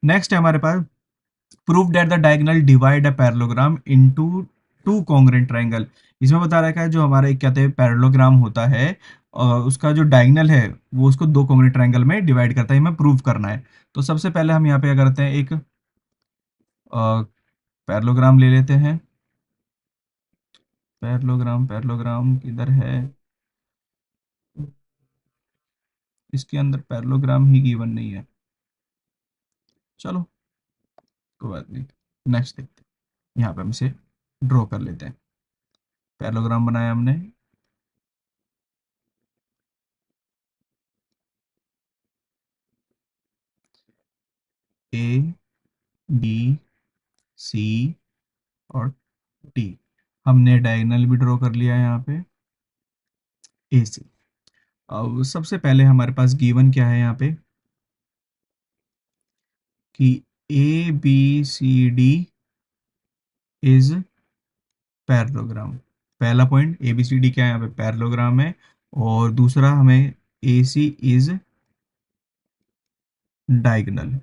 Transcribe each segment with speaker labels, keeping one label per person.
Speaker 1: Next है हमारे पास, prove that the diagonal divide a parallelogram into two congruent triangle. इसमें बता रखा है जो हमारा एक कहते हैं पैरेललोग्राम होता है, उसका जो डायगोनल है वो उसको दो कॉन्ग्रुएंट ट्रायंगल में डिवाइड करता है, हमें प्रूव करना है। तो सबसे पहले हम यहाँ पे क्या करते हैं, एक पैरेललोग्राम ले लेते हैं। पैरेललोग्राम पैरेललोग्राम किधर है, इसके अंदर पैरेललोग्राम ही गिवन नहीं है, चलो कोई बात नहीं, नेक्स्ट देखते हैं। यहाँ पे हम इसे ड्रॉ कर लेते हैं। पैरेललोग्राम बनाया हमने, ए बी सी और डी। हमने डायगोनल भी ड्रॉ कर लिया है यहाँ पे, ए सी। अब सबसे पहले हमारे पास गिवन क्या है यहाँ पे कि A B C D is parallelogram. पहला point, A B C D क्या है, यहाँ पे पैरेललोग्राम है। और दूसरा हमें ए सी इज डायगोनल।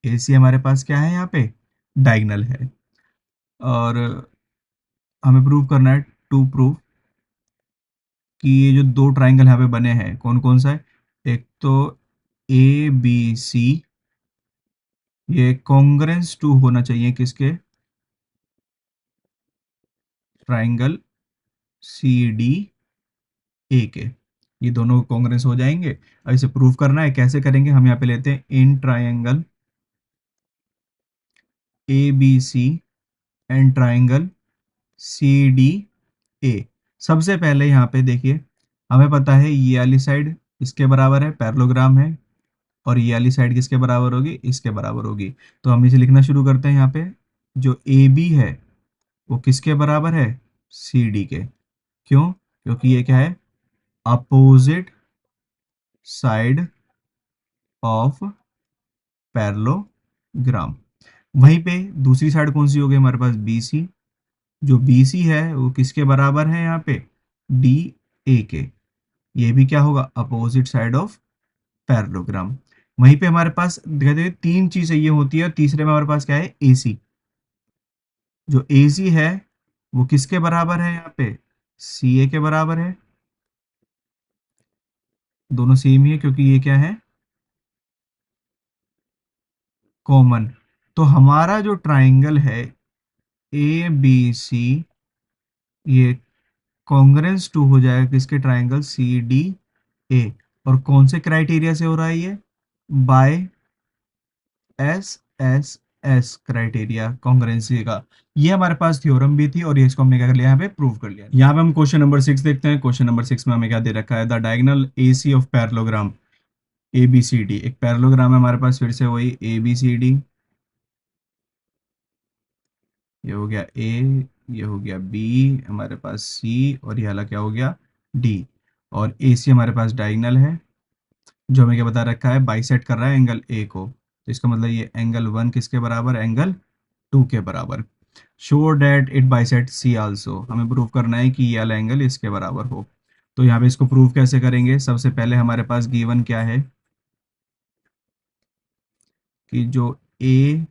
Speaker 1: ए सी हमारे पास क्या है यहाँ पे, डायगोनल है। और हमें प्रूव करना है, टू प्रूव कि ये जो दो ट्राइंगल यहाँ पे बने हैं कौन कौन सा है। एक तो ए बी सी, ये कॉन्ग्रेंस टू होना चाहिए किसके, ट्राइंगल सी डी ए के। ये दोनों कॉन्ग्रेंस हो जाएंगे। अब इसे प्रूव करना है, कैसे करेंगे, हम यहाँ पे लेते हैं in triangle A B C and triangle C D A. सबसे पहले यहाँ पे देखिए, हमें पता है ये वाली साइड इसके बराबर है, पैरेललोग्राम है। और ये वाली साइड किसके बराबर होगी, इसके बराबर होगी। तो हम इसे लिखना शुरू करते हैं। यहाँ पे जो ए बी है वो किसके बराबर है, सी डी के। क्यों, क्योंकि ये क्या है, अपोजिट साइड ऑफ पैरेललोग्राम। वहीं पे दूसरी साइड कौन सी होगी हमारे पास, बी सी। जो बी सी है वो किसके बराबर है यहाँ पे, डी ए के। ये भी क्या होगा, अपोजिट साइड ऑफ पैरेललोग्राम। वहीं पे हमारे पास कहते हैं तीन चीज ये होती है, और तीसरे में हमारे पास क्या है, ए सी। जो ए सी है वो किसके बराबर है यहाँ पे, सी ए के बराबर है। दोनों सेम ही है क्योंकि ये क्या है, कॉमन। तो हमारा जो ट्राइंगल है ए बी सी, ये कॉन्ग्रेंस टू हो जाएगा किसके, ट्राइंगल सी डी ए। और कौन से क्राइटेरिया से हो रहा है ये, by S S S criteria कॉन्ग्रेंसी का। ये हमारे पास थ्योरम भी थी, और ये इसको हमने क्या कर लिया, यहाँ पे प्रूव कर लिया। यहाँ पे हम क्वेश्चन नंबर 6 देखते हैं। क्वेश्चन नंबर 6 में हमें क्या दे रखा है, the diagonal A C of parallelogram A B C D. एक पैरेललोग्राम है हमारे पास, फिर से वही ए बी सी डी। ये हो गया ए, ये हो गया बी, हमारे पास सी, और ये वाला क्या हो गया, डी। और ए सी हमारे पास डायगोनल है, जो हमें क्या बता रखा है, बाइसेक्ट कर रहा है एंगल ए को। तो इसका मतलब ये एंगल वन किसके बराबर, एंगल टू के बराबर। Show that it bisect C also, हमें प्रूव करना है कि ये वाला एंगल इसके बराबर हो। तो यहाँ पे इसको प्रूव कैसे करेंगे, सबसे पहले हमारे पास गिवन क्या है कि जो A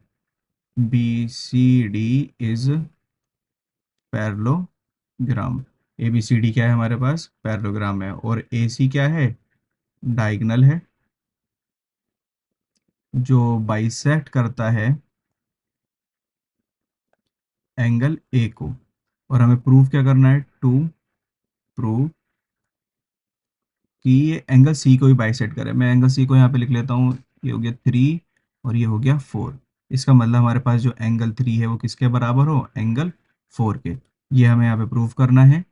Speaker 1: B C D is parallelogram. A B C D क्या है हमारे पास, पैरेललोग्राम है। और ए सी क्या है, डायगोनल है, जो बाइसेक्ट करता है एंगल ए को। और हमें प्रूव क्या करना है, टू प्रूव कि ये एंगल सी को भी बाइसेक्ट करे। मैं एंगल सी को यहाँ पे लिख लेता हूँ, ये हो गया 3 और ये हो गया 4। इसका मतलब हमारे पास जो एंगल 3 है वो किसके बराबर हो, एंगल 4 के। ये हमें यहाँ पे प्रूव करना है।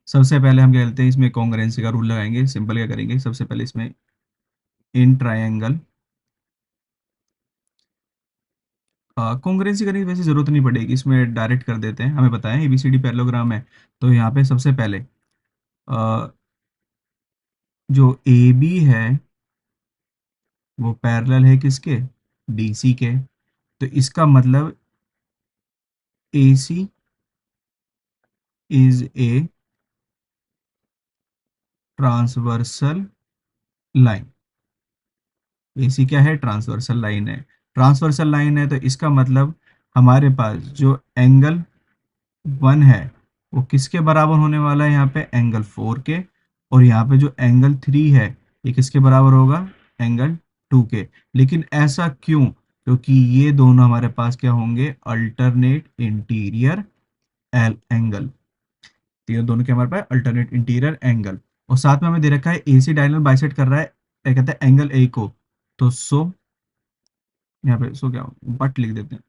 Speaker 1: सबसे पहले हम क्या करते हैं, इसमें कॉन्ग्रुएंसी का रूल लगाएंगे। सिंपल क्या करेंगे, सबसे पहले इसमें इन ट्राइंगल, कॉन्ग्रुएंसी करने की वैसे जरूरत नहीं पड़ेगी, इसमें डायरेक्ट कर देते हैं। हमें पता है एबीसीडी पैरेललोग्राम है। तो यहाँ पे सबसे पहले जो ए बी है वो पैरेलल है किसके, डीसी के। तो इसका मतलब ए सी इज ए ट्रांसवर्सल लाइन। ए सी क्या है, ट्रांसवर्सल लाइन है। ट्रांसवर्सल लाइन है, तो इसका मतलब हमारे पास जो एंगल 1 है वो किसके बराबर होने वाला है, यहाँ पे एंगल 4 के। और यहाँ पे जो एंगल 3 है ये किसके बराबर होगा, एंगल 2 के। लेकिन ऐसा क्यों, क्योंकि ये दोनों हमारे पास क्या होंगे, अल्टरनेट इंटीरियर एंगल। तो ये दोनों के हमारे पास अल्टरनेट इंटीरियर एंगल। और साथ में हमें दे रखा है एसी डायगोनल बाइसेक्ट कर रहा है, क्या कहते हैं, एंगल ए को। तो सो यहाँ पे सो क्या, बट लिख देते हैं,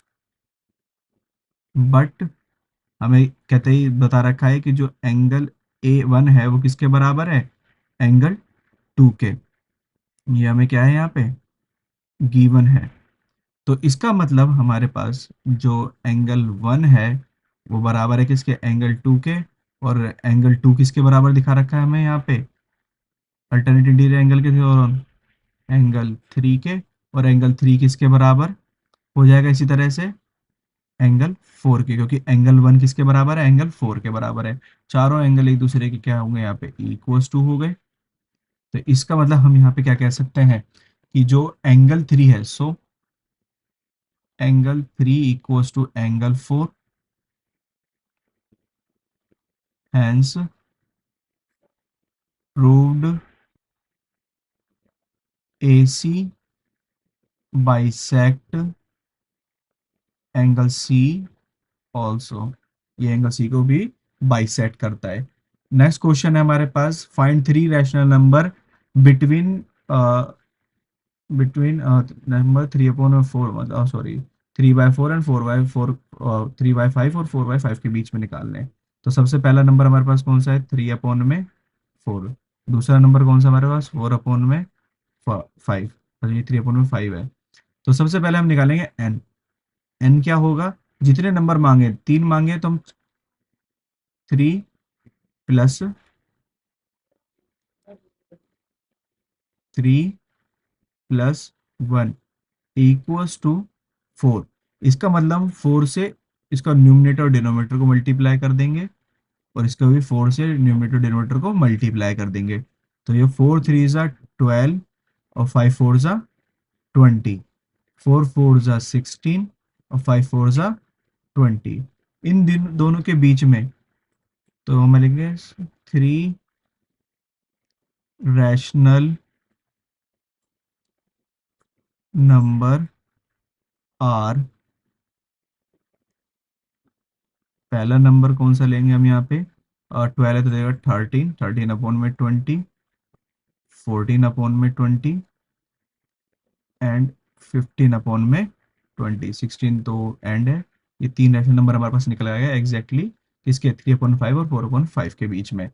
Speaker 1: बट हमें कहते ही बता रखा है कि जो एंगल A1 है वो किसके बराबर है, एंगल 2 के। ये हमें क्या है यहाँ पे गिवन है। तो इसका मतलब हमारे पास जो एंगल 1 है वो बराबर है किसके, एंगल 2 के। और एंगल 2 किसके बराबर दिखा रखा है हमें यहाँ पे, अल्टरनेट इंटीरियर एंगल के दौरान एंगल 3 के। और एंगल 3 किसके बराबर हो जाएगा इसी तरह से, एंगल 4 के, क्योंकि एंगल 1 किसके बराबर है, एंगल 4 के बराबर है। चारों एंगल एक दूसरे के क्या होंगे, यहाँ पे इक्वल्स टू हो गए। तो इसका मतलब हम यहाँ पे क्या कह सकते हैं कि जो एंगल 3 है, सो angle 3 equals to angle 4, hence proved AC bisect angle C also. ये एंगल सी को भी बाइसेक्ट करता है। नेक्स्ट क्वेश्चन है हमारे पास, find 3 rational number between between number 3/4 मतलब सॉरी 3/4 एंड 4/4, 3/5 और 4/5 के बीच में निकालने हैं। तो सबसे पहला नंबर हमारे पास कौन सा है, 3/4। दूसरा नंबर कौन सा हमारे पास, 4/5। तो ये 3/5 है। तो सबसे पहले हम निकालेंगे एन। एन क्या होगा, जितने नंबर मांगे, 3 मांगे तो हम 3 + 1 इक्वल्स टू 4। इसका मतलब हम 4 से इसका न्यूमरेटर और डिनोमिनेटर को मल्टीप्लाई कर देंगे, और इसका भी 4 से न्यूमरेटर डिनोमिनेटर को मल्टीप्लाई कर देंगे। तो ये 4 3 ज़ा 12 और 5 4 ज़ा 20, 4 4 ज़ा 16 और 5 4 ज़ा 20। इन दिन दोनों के बीच में तो हम लिखेंगे 3 रैशनल नंबर आर। पहला नंबर कौन सा लेंगे हम यहाँ पे, 12 है तो देगा 13, 13/20, 14/20 एंड 15/20, 16 तो एंड है। ये 3 रैशनल नंबर हमारे पास निकल आएगा एग्जैक्टली किसके, 3/5 और 4/5 के बीच में।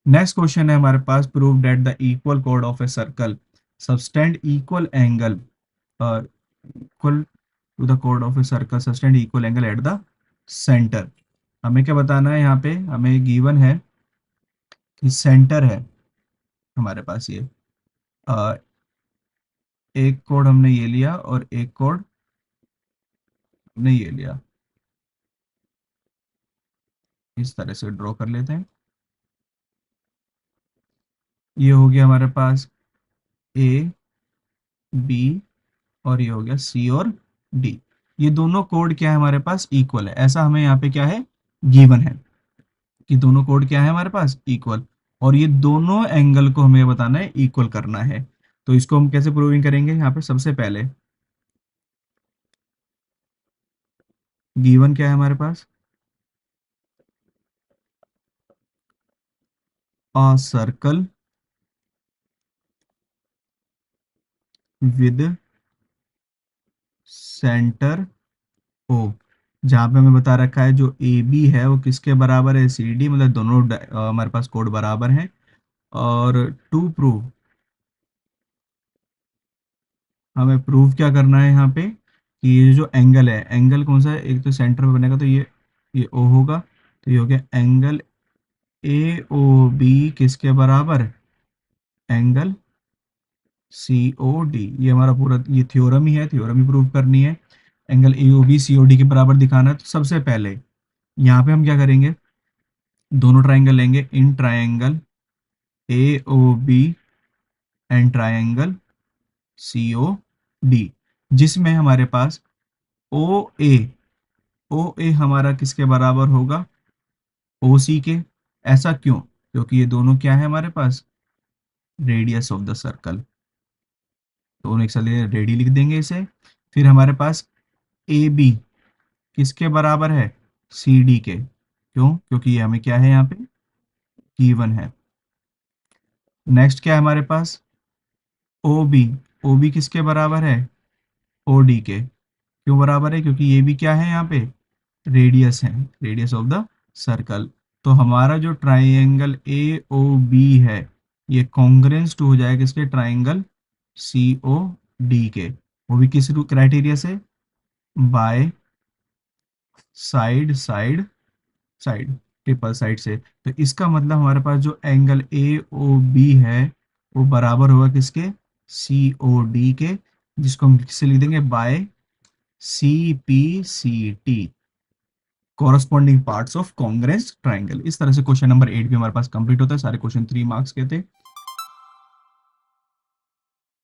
Speaker 1: नेक्स्ट क्वेश्चन है हमारे पास, prove that the equal code of a circle subtend equal angle equal to the code of a circle sustained equal angle at the centre. हमें क्या बताना है, यहाँ पे हमें गिवन है कि सेंटर है हमारे पास ये, अ, एक कोड हमने ये लिया और एक कोड हमने ये लिया, इस तरह से ड्रॉ कर लेते हैं। ये हो गया हमारे पास ए बी, और ये हो गया सी और डी। ये दोनों कोड क्या है हमारे पास, इक्वल है, ऐसा हमें यहाँ पे क्या है गिवन है कि दोनों कोड क्या है हमारे पास इक्वल। और ये दोनों एंगल को हमें बताना है, इक्वल करना है। तो इसको हम कैसे प्रूविंग करेंगे, यहाँ पे सबसे पहले गिवन क्या है हमारे पास, a circle with centre O. जहाँ पे हमें बता रखा है जो ए बी है वो किसके बराबर है, सी डी, मतलब दोनों हमारे पास कोड बराबर हैं। और टू प्रूव, हमें प्रूव क्या करना है यहाँ पे कि ये जो एंगल है, एंगल कौन सा है, एक तो सेंटर में बनेगा तो ये ओ होगा। तो ये हो गया एंगल ए ओ बी किसके बराबर, एंगल सी ओ डी। ये हमारा पूरा ये थ्योरम ही है, थ्योरम ही प्रूव करनी है। Angle A O B C O D के बराबर दिखाना है। तो सबसे पहले यहाँ पे हम क्या करेंगे, दोनों ट्राइंगल लेंगे, in triangle A O B and triangle C O D. जिसमें हमारे पास ओ ए, ओ ए हमारा किसके बराबर होगा, ओ सी के। ऐसा क्यों? क्योंकि ये दोनों क्या है हमारे पास, रेडियस ऑफ द सर्कल। दोनों एक साथ रेडी लिख देंगे इसे। फिर हमारे पास ए बी किसके बराबर है, सी डी के। क्यों? क्योंकि ये हमें क्या है यहाँ पे गिवन है। नेक्स्ट क्या है हमारे पास, ओ बी, ओ बी किसके बराबर है, ओ डी के। क्यों बराबर है? क्योंकि ये भी क्या है यहाँ पे रेडियस है, रेडियस ऑफ द सर्कल। तो हमारा जो ट्राइंगल ए ओ बी है, ये कॉन्ग्रेंस टू हो जाएगा किसके, ट्राइंगल सी ओ डी के। वो भी किस क्राइटेरिया से, by side side side, triple side से। तो इसका मतलब हमारे पास जो एंगल ए ओ बी है वो बराबर होगा किसके, सी ओ डी के, जिसको हम किससे लिख देंगे, by C P C T, corresponding parts of congruence triangle. इस तरह से क्वेश्चन नंबर 8 भी हमारे पास कंप्लीट होता है। सारे क्वेश्चन 3 मार्क्स के थे।